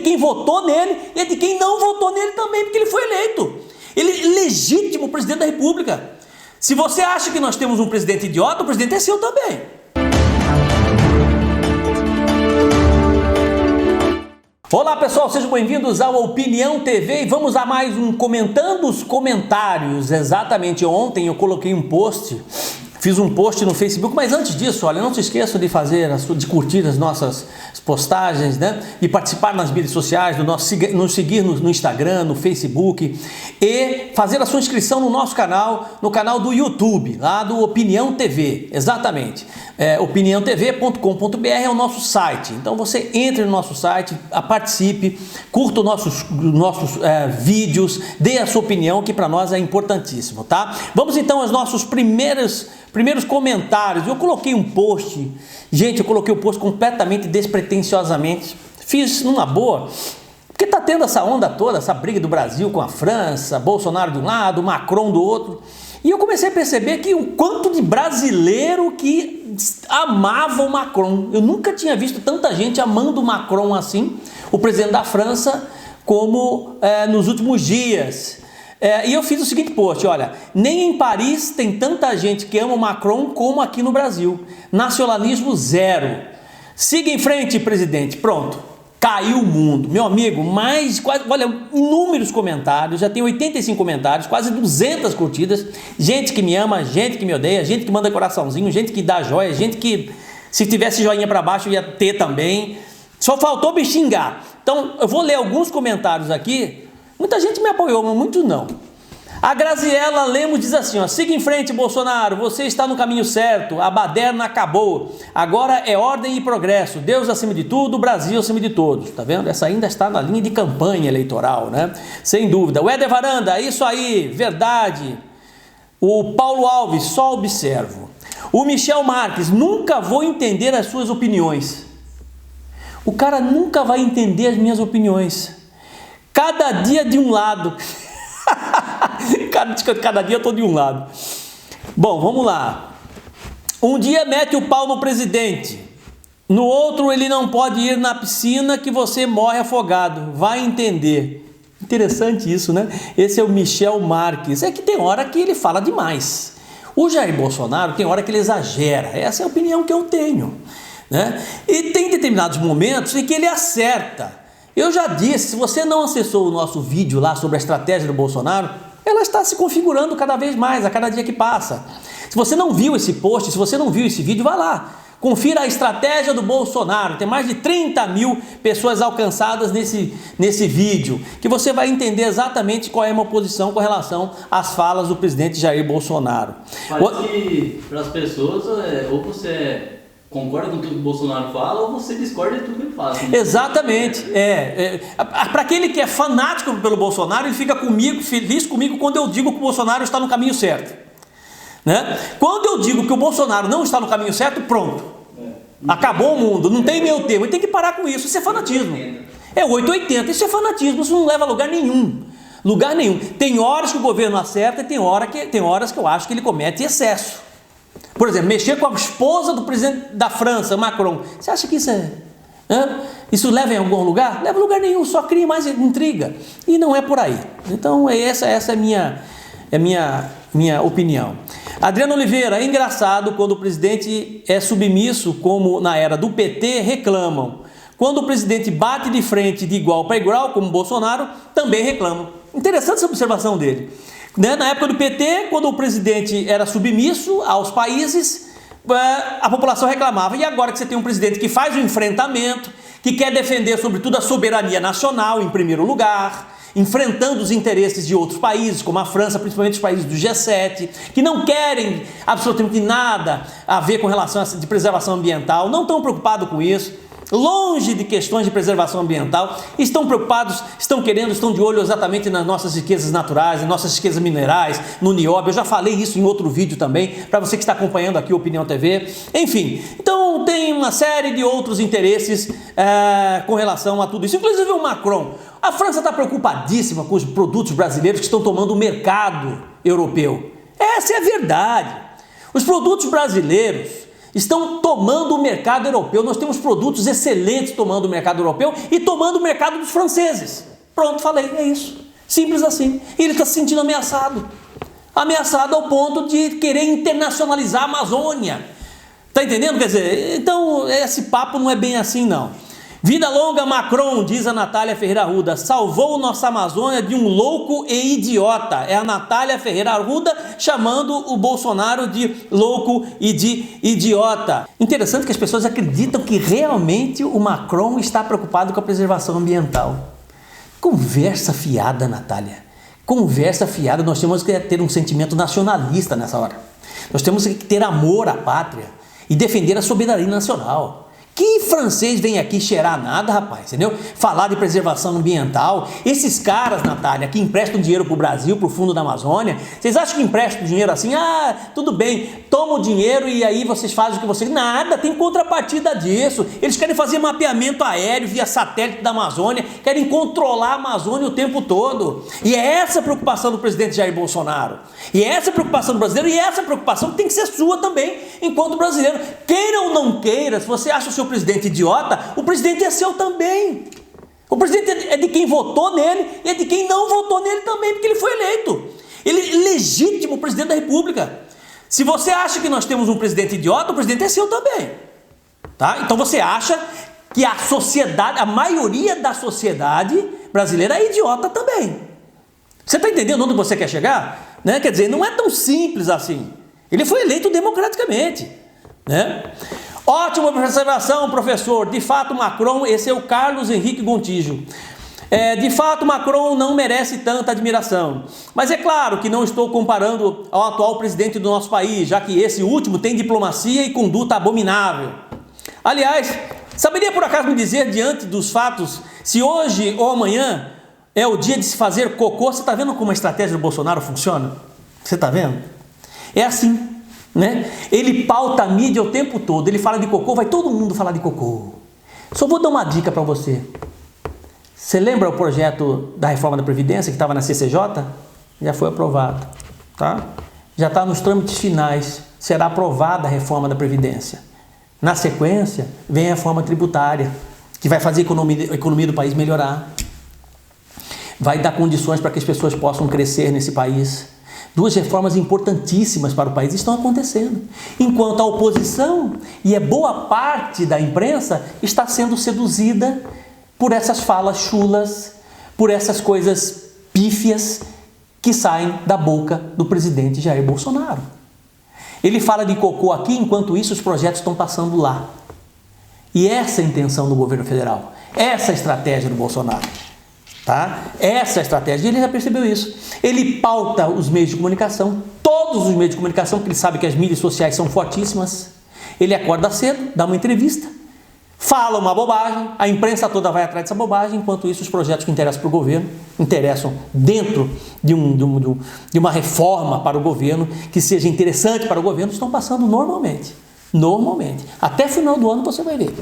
quem votou nele e é de quem não votou nele também, porque ele foi eleito. Ele é legítimo presidente da República. Se você acha que nós temos um presidente idiota, o presidente é seu também. Olá pessoal, sejam bem-vindos ao Opinião TV e vamos a mais um Comentando os Comentários. Exatamente, ontem eu coloquei um post, fiz um post no Facebook, mas antes disso, olha, não se esqueça de de curtir as nossas postagens, né? E participar nas mídias sociais, nos seguir no Instagram, no Facebook e fazer a sua inscrição no nosso canal, no canal do YouTube, lá do Opinião TV, exatamente. Opiniãotv.com.br é o nosso site, então você entre no nosso site, participe, curta os nossos vídeos, dê a sua opinião, que para nós é importantíssimo, tá? Vamos então aos nossos primeiros comentários. Eu coloquei um post, gente, eu coloquei o post completamente despretensiosamente, fiz numa boa, porque tá tendo essa onda toda, essa briga do Brasil com a França, Bolsonaro de um lado, Macron do outro, e eu comecei a perceber que o quanto de brasileiro que amava o Macron. Eu nunca tinha visto tanta gente amando o Macron assim, o presidente da França, como nos últimos dias. E eu fiz o seguinte post, olha, nem em Paris tem tanta gente que ama o Macron como aqui no Brasil. Nacionalismo zero. Siga em frente, presidente. Pronto. Caiu o mundo. Meu amigo, olha, inúmeros comentários, já tem 85 comentários, quase 200 curtidas, gente que me ama, gente que me odeia, gente que manda coraçãozinho, gente que dá joia, gente que se tivesse joinha para baixo ia ter também. Só faltou me xingar. Então, eu vou ler alguns comentários aqui. Muita gente me apoiou, mas muitos não. A Graziela Lemos diz assim, ó, siga em frente, Bolsonaro, você está no caminho certo, a baderna acabou, agora é ordem e progresso, Deus acima de tudo, Brasil acima de todos, tá vendo? Essa ainda está na linha de campanha eleitoral, né? Sem dúvida. O Éder Varanda, isso aí, verdade. O Paulo Alves, só observo. O Michel Marques, nunca vou entender as suas opiniões. O cara nunca vai entender as minhas opiniões. Cada dia de um lado. Cada dia eu estou de um lado. Bom, vamos lá. Um dia mete o pau no presidente, no outro ele não pode ir na piscina que você morre afogado. Vai entender. Interessante isso, né? Esse é o Michel Marques. É que tem hora que ele fala demais. O Jair Bolsonaro tem hora que ele exagera. Essa é a opinião que eu tenho, né? E tem determinados momentos em que ele acerta. Eu já disse, se você não acessou o nosso vídeo lá sobre a estratégia do Bolsonaro, ela está se configurando cada vez mais, a cada dia que passa. Se você não viu esse post, se você não viu esse vídeo, vá lá. Confira a estratégia do Bolsonaro. Tem mais de 30 mil pessoas alcançadas nesse vídeo, que você vai entender exatamente qual é a minha posição com relação às falas do presidente Jair Bolsonaro. Parece que para as pessoas, ou você concorda com tudo que o Bolsonaro fala, ou você discorda de tudo que ele fala. Exatamente. Para aquele que é fanático pelo Bolsonaro, ele fica feliz comigo quando eu digo que o Bolsonaro está no caminho certo, né? Quando eu digo que o Bolsonaro não está no caminho certo, pronto. Acabou o mundo, não tem meio termo. Ele tem que parar com isso. Isso é fanatismo. É 880. Isso é fanatismo. Isso não leva a lugar nenhum. Lugar nenhum. Tem horas que o governo acerta e tem horas que eu acho que ele comete excesso. Por exemplo, mexer com a esposa do presidente da França, Macron. Você acha que isso leva em algum lugar? Leva em lugar nenhum, só cria mais intriga. E não é por aí. Então, essa é a minha opinião. Adriano Oliveira, é engraçado quando o presidente é submisso, como na era do PT, reclamam. Quando o presidente bate de frente de igual para igual, como Bolsonaro, também reclamam. Interessante essa observação dele. Na época do PT, quando o presidente era submisso aos países, a população reclamava. E agora que você tem um presidente que faz o enfrentamento, que quer defender sobretudo a soberania nacional em primeiro lugar, enfrentando os interesses de outros países, como a França, principalmente os países do G7, que não querem absolutamente nada a ver com relação de preservação ambiental, não estão preocupados com isso, longe de questões de preservação ambiental, estão preocupados, estão de olho exatamente nas nossas riquezas naturais, nas nossas riquezas minerais, no nióbio. Eu já falei isso em outro vídeo também, para você que está acompanhando aqui o Opinião TV. Enfim, então tem uma série de outros interesses com relação a tudo isso, inclusive o Macron. A França está preocupadíssima com os produtos brasileiros que estão tomando o mercado europeu. Essa é a verdade. Os produtos brasileiros estão tomando o mercado europeu. Nós temos produtos excelentes tomando o mercado europeu e tomando o mercado dos franceses. Pronto, falei, é isso. Simples assim. E ele está se sentindo ameaçado. Ameaçado ao ponto de querer internacionalizar a Amazônia. Está entendendo? Quer dizer, então esse papo não é bem assim, não. Vida longa Macron, diz a Natália Ferreira Arruda, salvou nossa Amazônia de um louco e idiota. É a Natália Ferreira Arruda chamando o Bolsonaro de louco e de idiota. Interessante que as pessoas acreditam que realmente o Macron está preocupado com a preservação ambiental. Conversa fiada, Natália. Conversa fiada. Nós temos que ter um sentimento nacionalista nessa hora. Nós temos que ter amor à pátria e defender a soberania nacional. Que francês vem aqui cheirar nada, rapaz, entendeu? Falar de preservação ambiental. Esses caras, Natália, que emprestam dinheiro para o Brasil, para o fundo da Amazônia, vocês acham que emprestam dinheiro assim? Ah, tudo bem, toma o dinheiro e aí vocês fazem o que vocês... Nada, tem contrapartida disso. Eles querem fazer mapeamento aéreo via satélite da Amazônia, querem controlar a Amazônia o tempo todo. E é essa a preocupação do presidente Jair Bolsonaro. E é essa a preocupação do brasileiro e é essa a preocupação que tem que ser sua também, enquanto brasileiro. Queira ou não queira, se você acha o seu presidente idiota, o presidente é seu também. O presidente é de quem votou nele e é de quem não votou nele também, porque ele foi eleito. Ele é legítimo presidente da República. Se você acha que nós temos um presidente idiota, o presidente é seu também. Tá? Então você acha que a sociedade, a maioria da sociedade brasileira é idiota também. Você está entendendo onde você quer chegar? Né? Quer dizer, não é tão simples assim. Ele foi eleito democraticamente. Né? Ótima observação, professor. De fato, Macron, esse é o Carlos Henrique Gontijo. De fato, Macron não merece tanta admiração. Mas é claro que não estou comparando ao atual presidente do nosso país, já que esse último tem diplomacia e conduta abominável. Aliás, saberia por acaso me dizer, diante dos fatos, se hoje ou amanhã é o dia de se fazer cocô? Você está vendo como a estratégia do Bolsonaro funciona? Você está vendo? É assim. Né? Ele pauta a mídia o tempo todo. Ele fala de cocô, vai todo mundo falar de cocô. Só vou dar uma dica para você. Você lembra o projeto da reforma da Previdência que estava na CCJ? Já foi aprovado, tá? Já está nos trâmites finais. Será aprovada a reforma da Previdência. Na sequência, vem a reforma tributária, que vai fazer a economia do país melhorar. Vai dar condições para que as pessoas possam crescer nesse país. Duas reformas importantíssimas para o país estão acontecendo, enquanto a oposição e a boa parte da imprensa está sendo seduzida por essas falas chulas, por essas coisas pífias que saem da boca do presidente Jair Bolsonaro. Ele fala de cocô aqui, enquanto isso os projetos estão passando lá. E essa é a intenção do governo federal, essa é a estratégia do Bolsonaro. Tá? Essa é a estratégia, ele já percebeu isso. Ele pauta os meios de comunicação, todos os meios de comunicação, porque ele sabe que as mídias sociais são fortíssimas. Ele acorda cedo, dá uma entrevista, fala uma bobagem, a imprensa toda vai atrás dessa bobagem, enquanto isso os projetos que interessam para o governo, interessam dentro de uma reforma para o governo, que seja interessante para o governo, estão passando normalmente. Normalmente. Até final do ano você vai ver.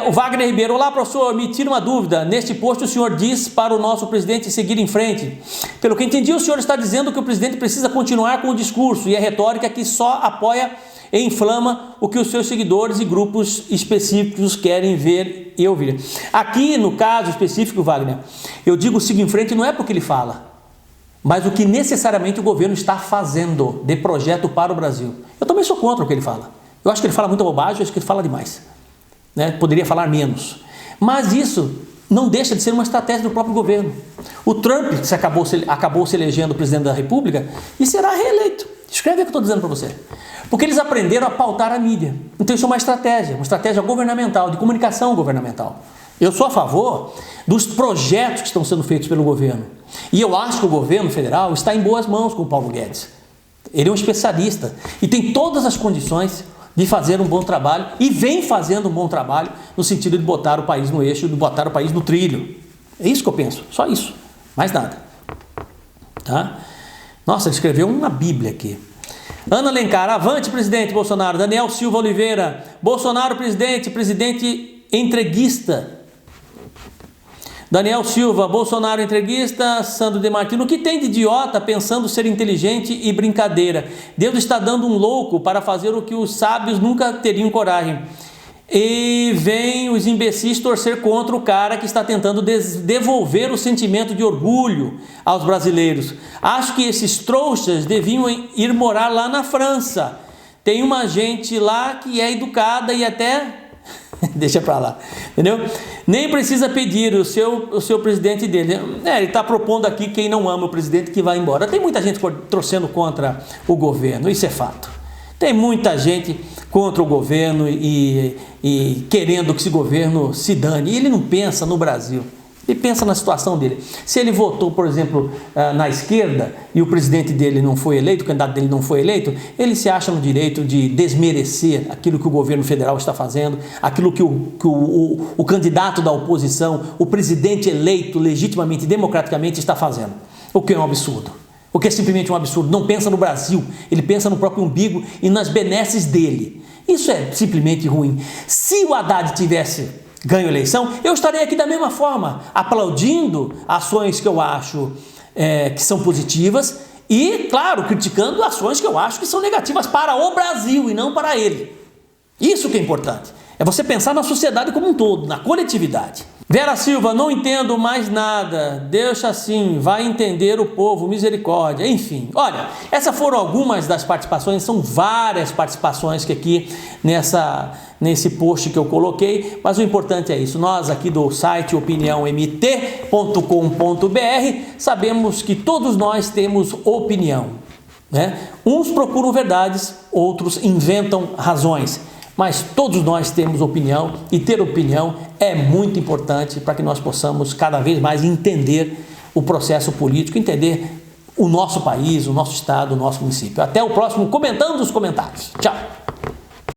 O Wagner Ribeiro, olá professor, me tira uma dúvida, neste post o senhor diz para o nosso presidente seguir em frente. Pelo que entendi, o senhor está dizendo que o presidente precisa continuar com o discurso e a retórica que só apoia e inflama o que os seus seguidores e grupos específicos querem ver e ouvir. Aqui no caso específico, Wagner, eu digo siga em frente não é porque ele fala, mas o que necessariamente o governo está fazendo de projeto para o Brasil. Eu também sou contra o que ele fala. Eu acho que ele fala muita bobagem, eu acho que ele fala demais. Né? Poderia falar menos, mas isso não deixa de ser uma estratégia do próprio governo. O Trump, que acabou se elegendo presidente da República, e será reeleito. Escreve o que eu estou dizendo para você. Porque eles aprenderam a pautar a mídia. Então isso é uma estratégia governamental, de comunicação governamental. Eu sou a favor dos projetos que estão sendo feitos pelo governo. E eu acho que o governo federal está em boas mãos com o Paulo Guedes. Ele é um especialista e tem todas as condições de fazer um bom trabalho e vem fazendo um bom trabalho no sentido de botar o país no eixo, de botar o país no trilho. É isso que eu penso, só isso, mais nada. Tá? Nossa, ele escreveu uma bíblia aqui. Ana Alencar, avante presidente Bolsonaro. Daniel Silva Oliveira, Bolsonaro presidente entreguista. Daniel Silva, Bolsonaro entreguista. Sandro De Martino, o que tem de idiota pensando ser inteligente e brincadeira? Deus está dando um louco para fazer o que os sábios nunca teriam coragem. E vem os imbecis torcer contra o cara que está tentando devolver o sentimento de orgulho aos brasileiros. Acho que esses trouxas deviam ir morar lá na França. Tem uma gente lá que é educada e até... deixa pra lá, entendeu? Nem precisa pedir o seu presidente dele. Ele está propondo aqui quem não ama o presidente que vai embora. Tem muita gente torcendo contra o governo, isso é fato. Tem muita gente contra o governo e querendo que esse governo se dane. E ele não pensa no Brasil, ele pensa na situação dele. Se ele votou, por exemplo, na esquerda e o presidente dele não foi eleito, o candidato dele não foi eleito, ele se acha no direito de desmerecer aquilo que o governo federal está fazendo, aquilo que o candidato da oposição, o presidente eleito legitimamente, democraticamente está fazendo. O que é um absurdo. O que é simplesmente um absurdo. Não pensa no Brasil, ele pensa no próprio umbigo e nas benesses dele. Isso é simplesmente ruim. Se o Haddad tivesse ganho a eleição, eu estarei aqui da mesma forma, aplaudindo ações que eu acho que são positivas e, claro, criticando ações que eu acho que são negativas para o Brasil e não para ele. Isso que é importante. É você pensar na sociedade como um todo, na coletividade. Vera Silva, não entendo mais nada, deixa assim, vai entender o povo, misericórdia, enfim. Olha, essas foram algumas das participações, são várias participações que aqui nesse post que eu coloquei, mas o importante é isso, nós aqui do site opiniãomt.com.br sabemos que todos nós temos opinião, né? Uns procuram verdades, outros inventam razões. Mas todos nós temos opinião e ter opinião é muito importante para que nós possamos cada vez mais entender o processo político, entender o nosso país, o nosso estado, o nosso município. Até o próximo Comentando os Comentários. Tchau!